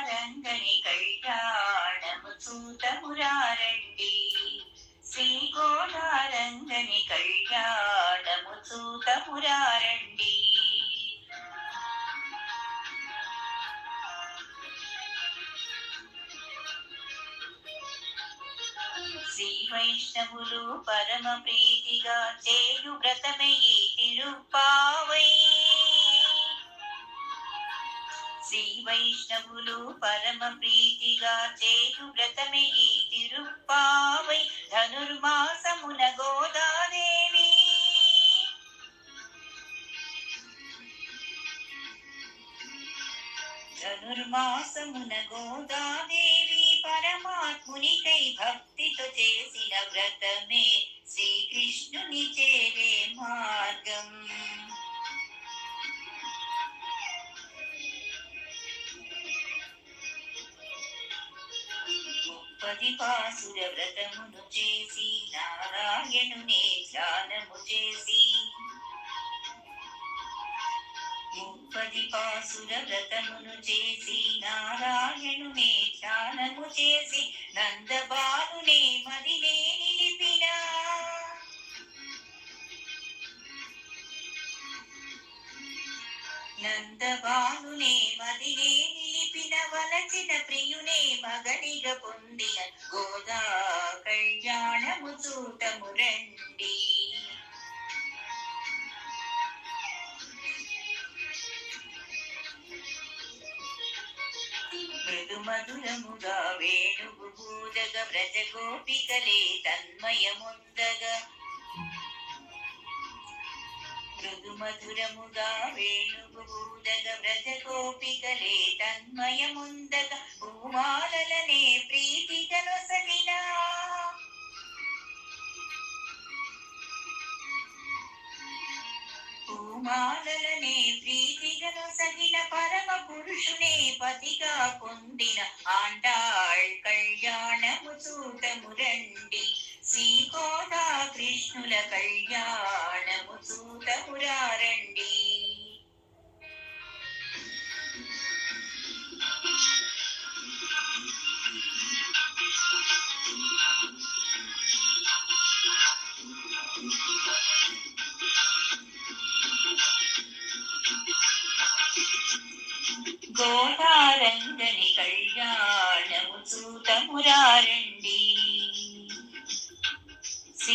గోదారంగని కళ్యాణము చూతమురారండి. శ్రీ గోదారంగని కళ్యాణము చూతమురారండి. శ్రీ వైష్ణవులు పరమ ప్రీతిగా చేయు వ్రతమే ఈ తిరుప్పావై. శ్రీ వైష్ణవులు పరమ ప్రీతిగా చేయు వ్రతమే ఈ తిరుప్పావై. ధనుర్మాసమున గోదాదేవి ధనుర్మాసమున గోదాదేవి పరమాత్మునికై భక్తితో చేసిన వ్రతమే శ్రీకృష్ణుని చేరే మార్గం. ముప్పది పాసుర వ్రతమును చేసి నారాయణునే ధ్యానము చేసి ముప్పది పాసుర వ్రతమును చేసి నారాయణునే ధ్యానము చేసి నందబాలునే మదినే నిలిపిన నందబాలునే మదినే నిలిపిన వలచిన ప్రియునే మగనిగా పొందిన గోదా కళ్యాణము చూటము రండి. మృదు మధురముగా వేణువు బూదగ వ్రజ గోపికలే తన్మయముందగా మృదు మధురముగా వేణువు బూదగ వ్రజ గోపికలే తన్మయముందగా పూమాలలనే ప్రీతిగా నొసగిన పూమాలలనే ప్రీతిగా నొసగిన పరమ పురుషునే పతిగా పొందిన ఆండాళ్ కళ్యాణము చూటము రండి. శ్రీ గోదా కృష్ణుల కళ్యాణము చూటమురారండి. గోదారంగని కళ్యాణము చూతమురారండి.